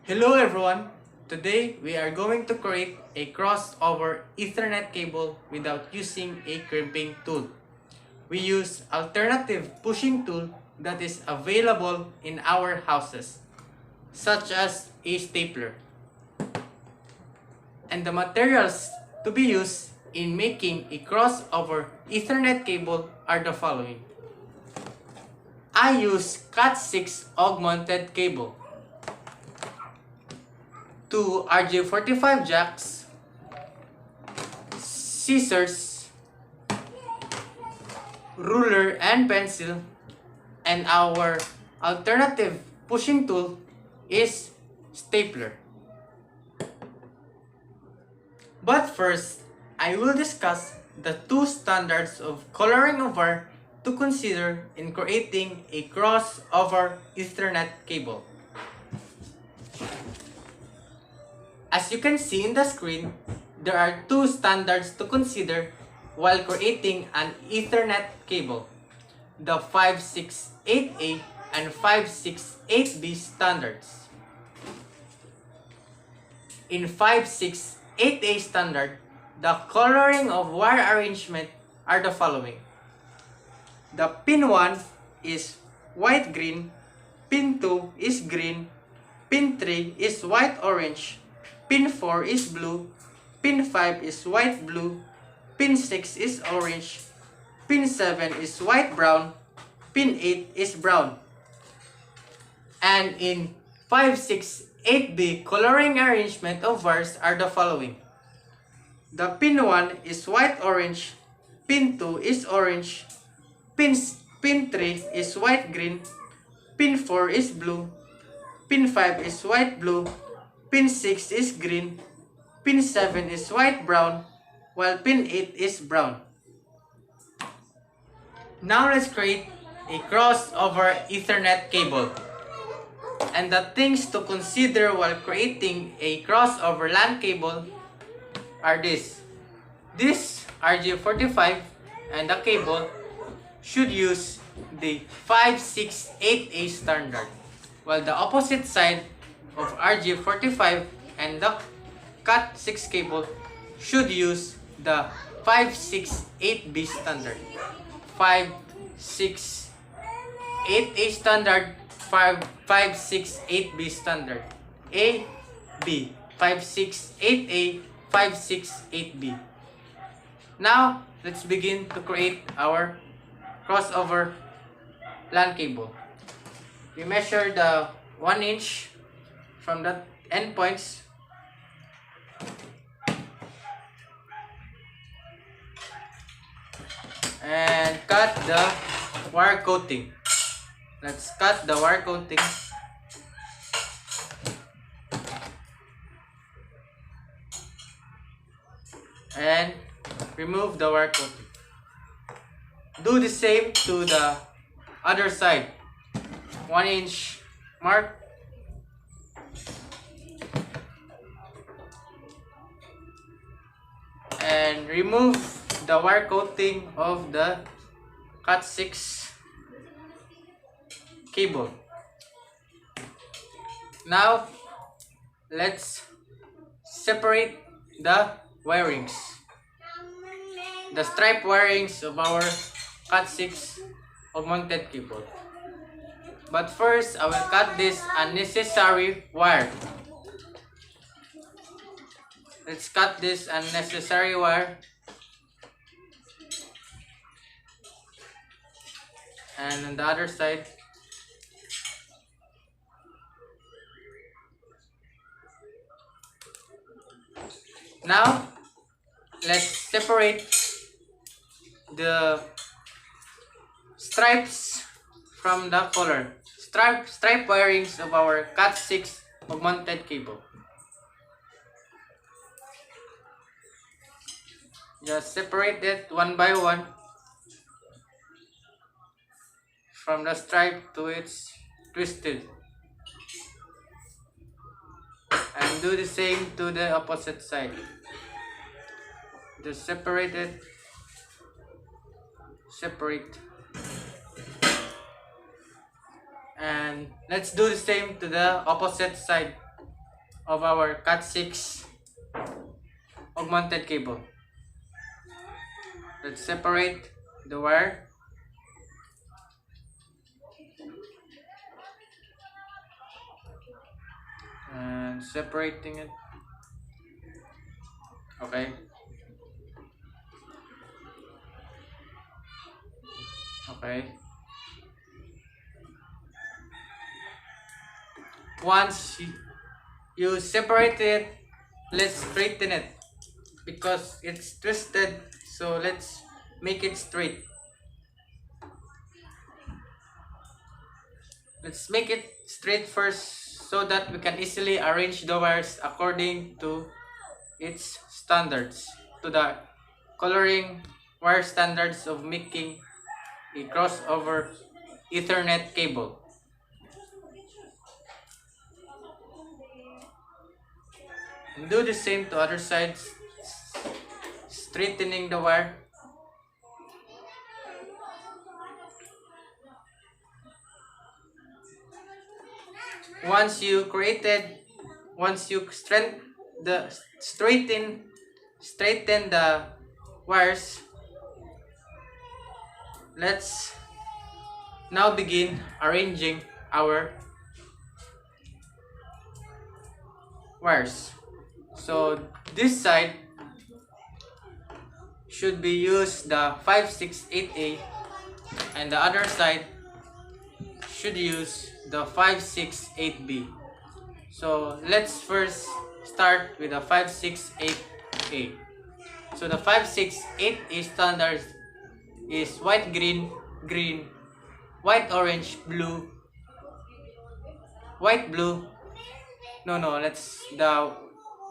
Hello everyone! Today we are going to create a crossover Ethernet cable without using a crimping tool. We use alternative pushing tool that is available in our houses, such as a stapler. And the materials to be used in making a crossover Ethernet cable are the following. I use Cat6 augmented cable, 2 RJ45 jacks, scissors, ruler and pencil, and our alternative pushing tool is stapler. But first, I will discuss the two standards of coloring of wire to consider in creating a crossover Ethernet cable. As you can see in the screen, there are two standards to consider while creating an Ethernet cable, the 568A and 568B standards. In 568A standard, the coloring of wire arrangement are the following. The pin 1 is white-green, pin 2 is green, pin 3 is white-orange, pin 4 is blue, pin 5 is white-blue, pin 6 is orange, pin 7 is white-brown, pin 8 is brown. And in 568B, coloring arrangement of wires are the following. The pin 1 is white-orange, pin 2 is orange, pin 3 is white-green, pin 4 is blue, pin 5 is white-blue, pin 6 is green, pin 7 is white-brown, while pin 8 is brown. Now let's create a crossover Ethernet cable. And the things to consider while creating a crossover LAN cable are this. This RJ45 and the cable should use the 568A standard, while the opposite side of RJ45 and the Cat6 cable should use the 568B standard. 568A standard, 568B standard. A, B, 568A, 568B. Now, let's begin to create our crossover LAN cable. We measure the 1 inch from the endpoints and cut the wire coating. Let's cut the wire coating. And remove the wire coating. Do the same to the other side. 1 inch mark. And remove the wire coating of the Cat6 cable. Now, let's separate the wirings. The stripe wirings of our Cat6 augmented cable. But first, I will cut this unnecessary wire. Let's cut this unnecessary wire. And on the other side. Now, let's separate the stripes from the color. Stripe wirings of our Cat6 augmented cable. Just separate it one by one from the stripe to its twisted. And do the same to the opposite side. Just separate it. Separate. And let's do the same to the opposite side. of our Cat6 augmented cable. Let's separate the wire. And separating it. Okay. Okay. Once you separate it, let's straighten it because it's twisted. So let's make it straight. Let's make it straight first so that we can easily arrange the wires according to its standards, to the coloring wire standards of making a crossover Ethernet cable. And do the same to other sides, straightening the wire. Once you straighten the wires, let's now begin arranging our wires. So this side should be used the 568A and the other side should use the 568B. So let's first start with the 568A. So the 568A standard is white, green, green, white, orange, blue, white, blue. No, let's the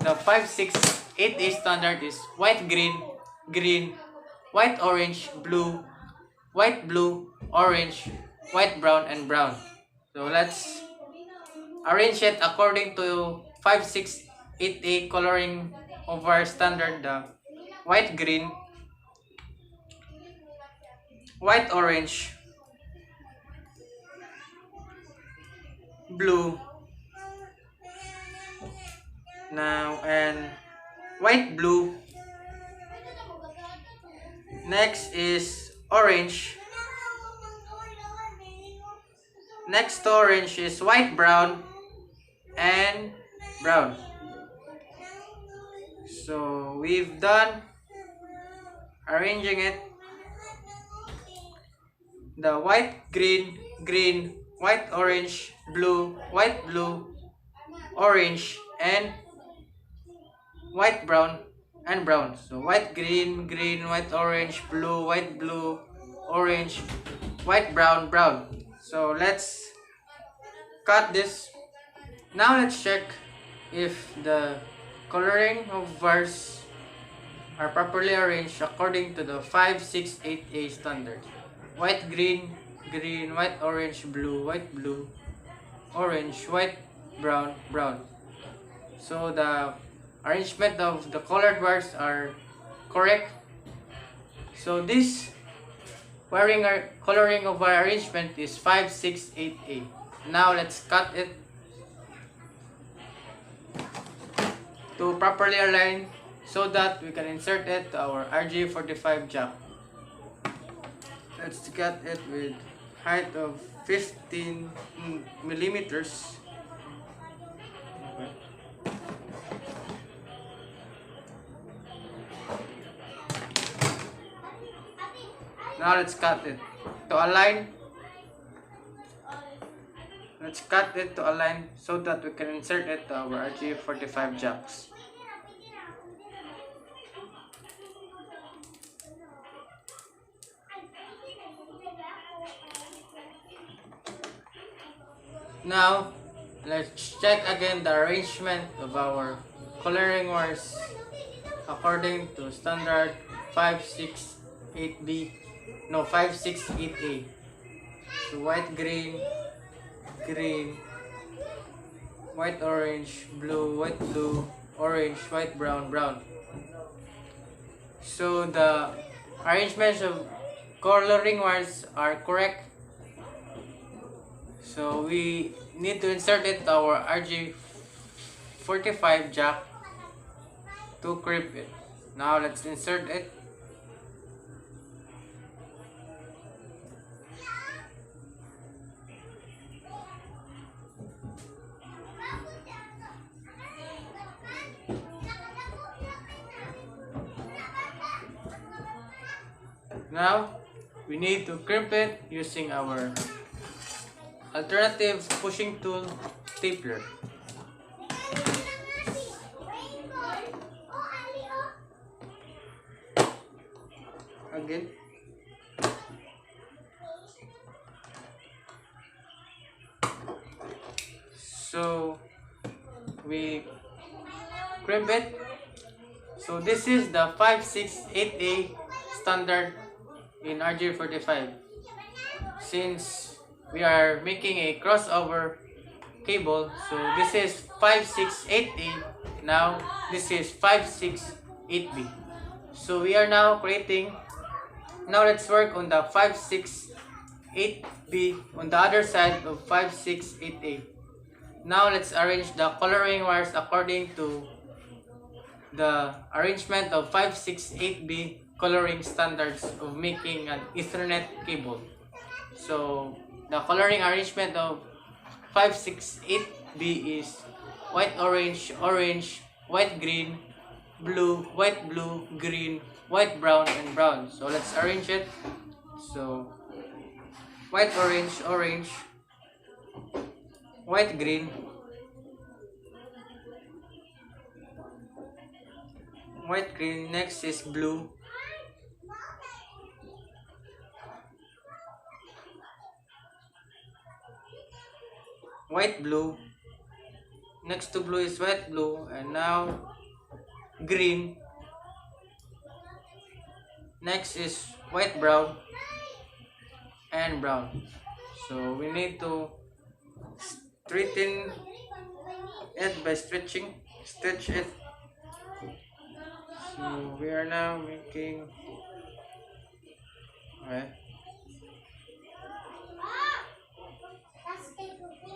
568A standard is white, green, green, white, orange, blue, white, blue, orange, white, brown, and brown. So let's arrange it according to 568A coloring of our standard, the white, green, white, orange, blue, now, and white, blue. Next is orange. Next to orange is white, brown, and brown. So we've done arranging it. The white, green, green, white, orange, blue, white, blue, orange, and white, brown, and brown. So white, green, green, white, orange, blue, white, blue, orange, white, brown, brown. So let's cut this. Now let's check if the coloring of wires are properly arranged according to the 568A standard. White, green, green, white, orange, blue, orange, white, brown, brown. So the arrangement of the colored wires are correct. So this coloring of wire arrangement is 568A. Now let's cut it to properly align so that we can insert it to our RJ45 jack. Let's cut it with height of 15 millimeters. Okay. Now let's cut it to align. Let's cut it to align so that we can insert it to our RJ45 jacks. Now, let's check again the arrangement of our coloring wires according to standard 568A. So white, green, green, white, orange, blue, white, blue, orange, white, brown, brown. So the arrangements of coloring wires are correct. So we need to insert it to our RJ45 jack to crimp it. Now let's insert it. Now we need to crimp it using our alternative pushing tool stapler. Again. So we crimp it. So this is the 568A standard in RJ45. Since we are making a crossover cable, so this is 568A. Now this is 568B. So we are now creating. Now let's work on the 568B on the other side of 568A. Now let's arrange the coloring wires according to the arrangement of 568B coloring standards of making an Ethernet cable. So the coloring arrangement of 568B is white, orange, orange, white, green, blue, green, white, brown, and brown. So let's arrange it. So white, orange, orange, white, green, white, green. Next is blue, white, blue. Next to blue is white, blue, and now green. Next is white, brown, and brown. So we need to straighten it by stretch it. So we are now making, okay.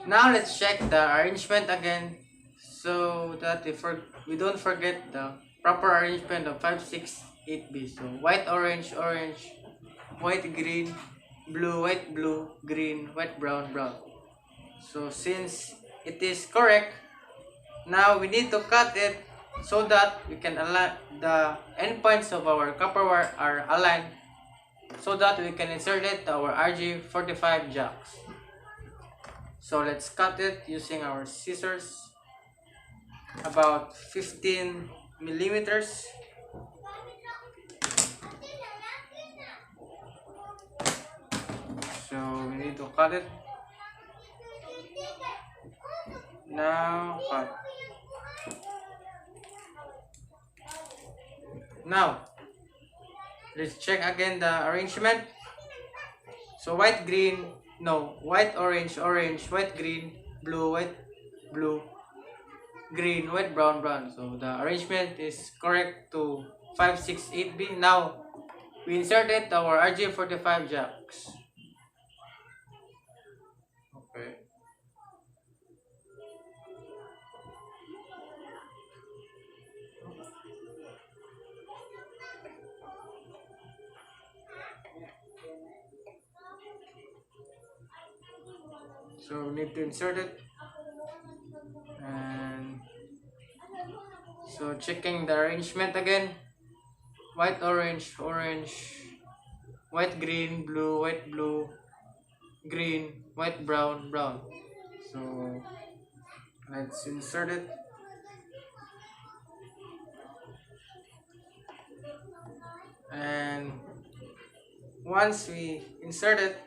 Now let's check the arrangement again, so that we don't forget the proper arrangement of 568B. So white, orange, orange, white, green, blue, green, white, brown, brown. So since it is correct, now we need to cut it so that we can align the endpoints of our copper wire are aligned, so that we can insert it to our RJ45 jacks. So let's cut it using our scissors, about 15 millimeters. So we need to cut it. Now cut. Now let's check again the arrangement. So white, orange, orange, white, green, blue, green, white, brown, brown. So the arrangement is correct to 568B. Now we inserted our RJ45 jacks. Okay. So we need to insert it, and so checking the arrangement again: white, orange, orange, white, green, blue, green, white, brown, brown. So let's insert it. And once we insert it,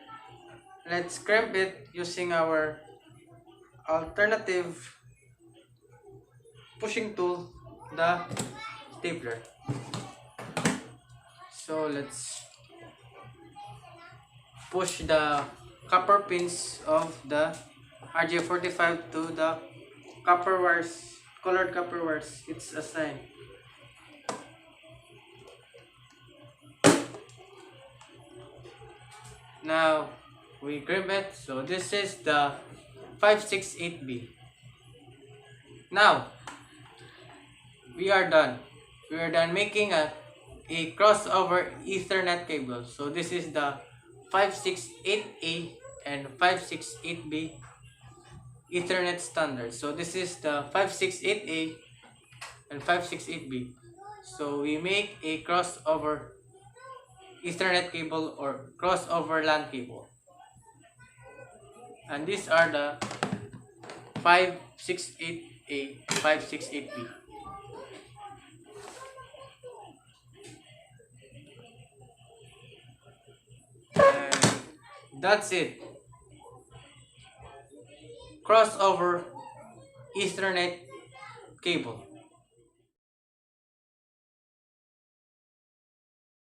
let's crimp it using our alternative pushing tool, the stapler. So let's push the copper pins of the RJ45 to the copper wires, colored copper wires it's assigned. Now we crimp it. So this is the 568B. Now, we are done. We are done making a crossover Ethernet cable. So this is the 568A and 568B Ethernet standard. So this is the 568A and 568B. So we make a crossover Ethernet cable or crossover LAN cable. And these are the 568A, 568B. And that's it. Crossover Ethernet cable.